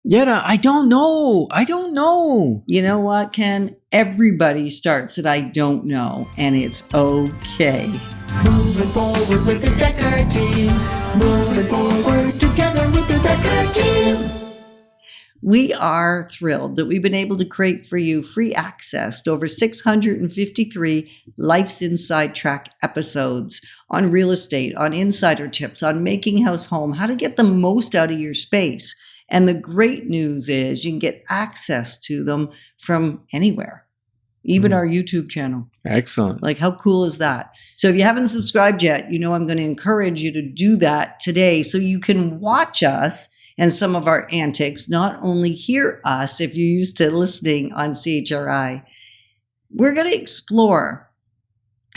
Yetta, I don't know. I don't know. You know what, Ken? Everybody starts at I don't know, and it's okay. Moving forward with the Dekker Team. Moving forward together with the Dekker Team. We are thrilled that we've been able to create for you free access to over 653 Life's Inside Track episodes on real estate, on insider tips, on making house home, how to get the most out of your space. And the great news is you can get access to them from anywhere, even our YouTube channel. Excellent. Like, how cool is that? So if you haven't subscribed yet, you know I'm going to encourage you to do that today so you can watch us and some of our antics, not only hear us if you're used to listening on CHRI. We're going to explore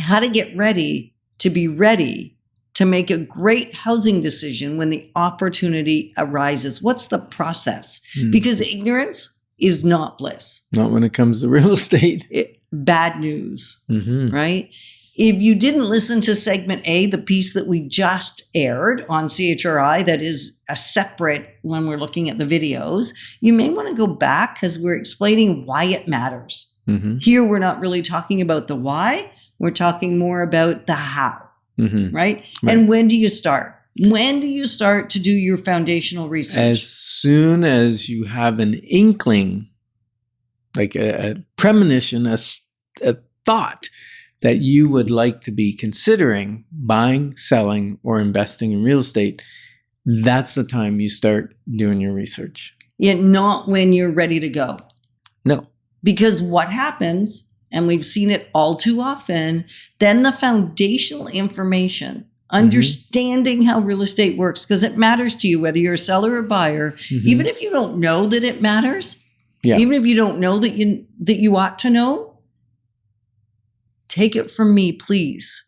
how to get ready to be ready to make a great housing decision when the opportunity arises. What's the process? Because ignorance is not bliss. Not when it comes to real estate. Bad news, right? If you didn't listen to segment A, the piece that we just aired on CHRI, that is a separate when we're looking at the videos, you may want to go back because we're explaining why it matters. Here, we're not really talking about the why. We're talking more about the how, right? And when do you start? When do you start to do your foundational research? As soon as you have an inkling, like a premonition, a thought that you would like to be considering buying, selling, or investing in real estate, that's the time you start doing your research. Yeah, not when you're ready to go. No. Because what happens, and we've seen it all too often, then the foundational information, understanding how real estate works, because it matters to you whether you're a seller or buyer, even if you don't know that it matters, even if you don't know that you ought to know, take it from me, please.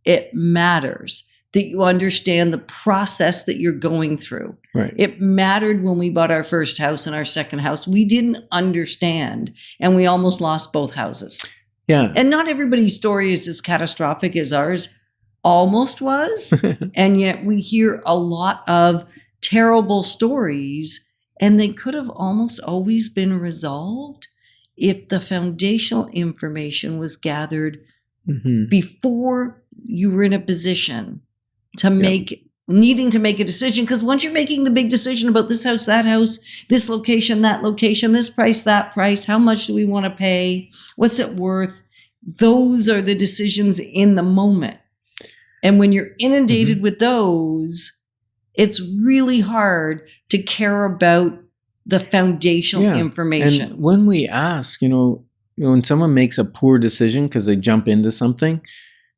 It matters that you understand the process that you're going through. Right. It mattered when we bought our first house and our second house. We didn't understand, and we almost lost both houses. Yeah. And not everybody's story is as catastrophic as ours almost was. And yet we hear a lot of terrible stories, and they could have almost always been resolved if the foundational information was gathered before you were in a position to needing to make a decision. Because once you're making the big decision about this house, that house, this location, that location, this price, that price, how much do we want to pay? What's it worth? Those are the decisions in the moment. And when you're inundated with those, it's really hard to care about the foundational information. And when we ask, when someone makes a poor decision because they jump into something,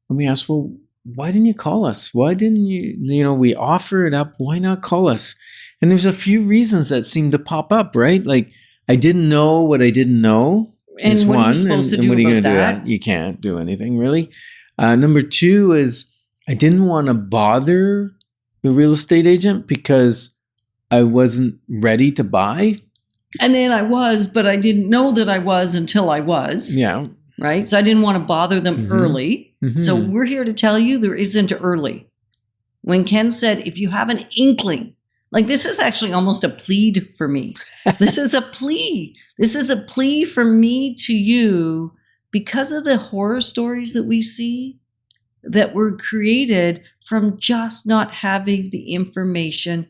and we ask, well, why didn't you call us? Why didn't you, we offer it up. Why not call us? And there's a few reasons that seem to pop up, right? Like, I didn't know what I didn't know. And what are you supposed to do what are you about going to do that? You can't do anything, really. Number two is I didn't want to bother the real estate agent because I wasn't ready to buy. And then I was, but I didn't know that I was until I was. Yeah. Right? So I didn't want to bother them early. So we're here to tell you there isn't early. When Ken said, if you have an inkling, like, this is actually almost a plead for me. This is a plea. This is a plea from me to you because of the horror stories that we see that were created from just not having the information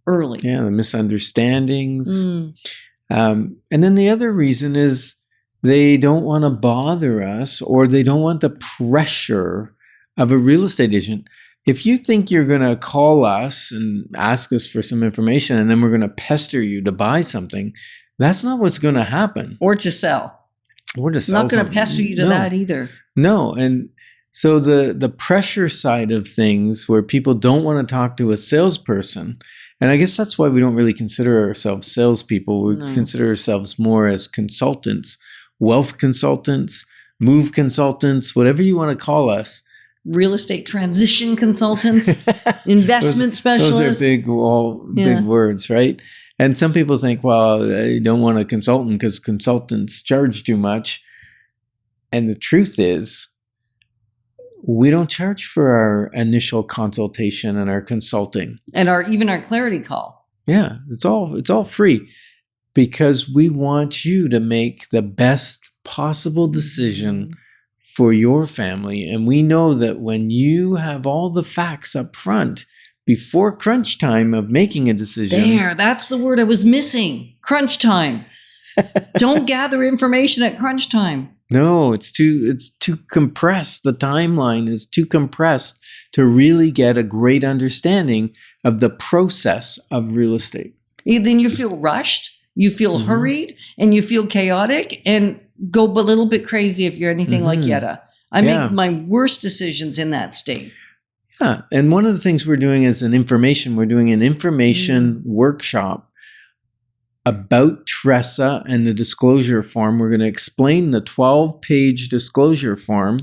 early. Yeah, the misunderstandings. And then the other reason is they don't want to bother us, or they don't want the pressure of a real estate agent. If you think you're going to call us and ask us for some information and then we're going to pester you to buy something, that's not what's going to happen. Or to sell. Or to sell. Not going to pester you to that either. No. And so the pressure side of things, where people don't want to talk to a salesperson, and I guess that's why we don't really consider ourselves salespeople. We consider ourselves more as consultants, wealth consultants, move consultants, whatever you want to call us. Real estate transition consultants, investment specialists. Those are big words, right? And some people think, well, I don't want a consultant because consultants charge too much. And the truth is, we don't charge for our initial consultation and our consulting. And even our clarity call. Yeah, it's all free because we want you to make the best possible decision for your family. And we know that when you have all the facts up front before crunch time of making a decision. That's the word I was missing. Crunch time. Don't gather information at crunch time. No, it's too compressed. The timeline is too compressed to really get a great understanding of the process of real estate. Then you feel rushed, you feel hurried, and you feel chaotic and go a little bit crazy if you're anything like Yetta. I make my worst decisions in that state. Yeah. And one of the things we're doing is we're doing an information workshop about TRESA and the disclosure form. We're going to explain the 12-page disclosure form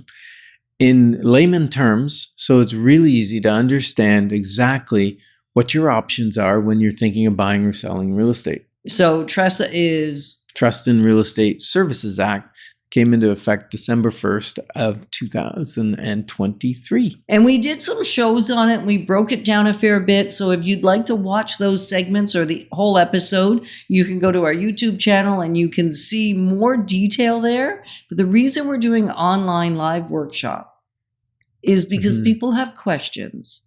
in layman terms, so it's really easy to understand exactly what your options are when you're thinking of buying or selling real estate. So TRESA is? Trust in Real Estate Services Act. Came into effect December 1st of 2023. And we did some shows on it. We broke it down a fair bit. So if you'd like to watch those segments or the whole episode, you can go to our YouTube channel and you can see more detail there. But the reason we're doing online live workshop is because people have questions.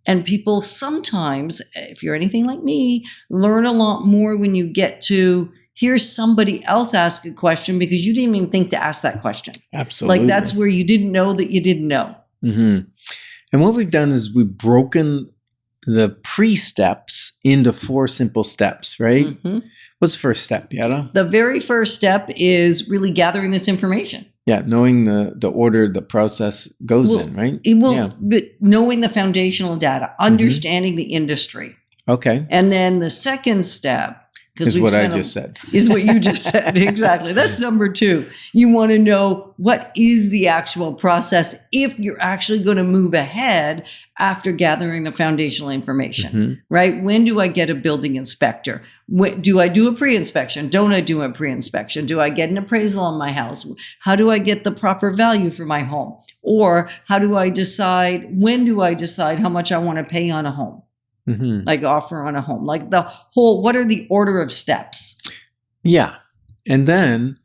And people sometimes, if you're anything like me, learn a lot more when you get to hear somebody else ask a question because you didn't even think to ask that question. Absolutely. Like that's where you didn't know that you didn't know. And what we've done is we've broken the pre-steps into 4 simple steps, right? What's the first step, Yetta? The very first step is really gathering this information. Yeah, knowing the order the process goes in, right? But knowing the foundational data, understanding the industry. Okay. And then the second step is what I just said. Is what you just said. Exactly. That's number 2. You want to know what is the actual process if you're actually going to move ahead after gathering the foundational information, right? When do I get a building inspector? Do I do a pre-inspection? Don't I do a pre-inspection? Do I get an appraisal on my house? How do I get the proper value for my home? Or how do I decide, when do I decide how much I want to pay on a home? Like offer on a home, like the whole, what are the order of steps? Yeah. And then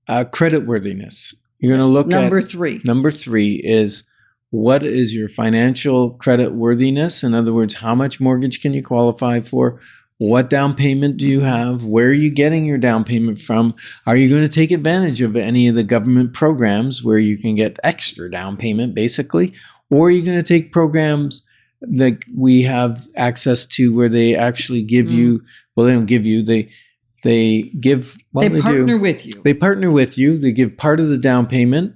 creditworthiness. You're going to look number at 3. Number 3 is what is your financial creditworthiness? In other words, how much mortgage can you qualify for? What down payment do you have? Where are you getting your down payment from? Are you going to take advantage of any of the government programs where you can get extra down payment, basically? Or are you going to take programs that we have access to where they actually give you, well, they don't give you, they give, well, they partner with you. They partner with you. They give part of the down payment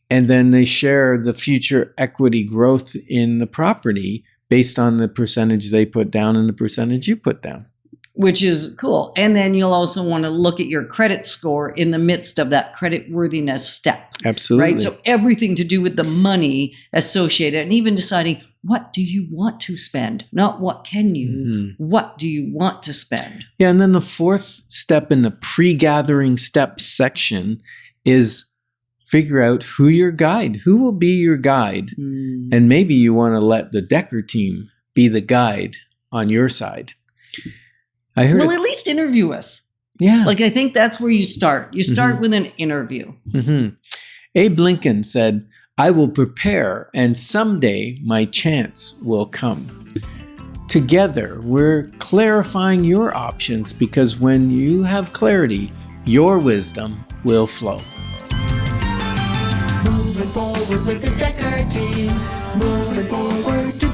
and then they share the future equity growth in the property based on the percentage they put down and the percentage you put down. Which is cool. And then you'll also want to look at your credit score in the midst of that creditworthiness step. Absolutely. Right? So everything to do with the money associated and even deciding what do you want to spend? Not what can you, what do you want to spend? Yeah, and then the 4th step in the pre-gathering steps section is figure out who will be your guide. And maybe you want to let the Dekker team be the guide on your side. At least interview us. Yeah. Like, I think that's where you start. You start with an interview. Abe Lincoln said, "I will prepare and someday my chance will come." Together, we're clarifying your options because when you have clarity, your wisdom will flow. Moving forward with the Dekker team. Moving forward together.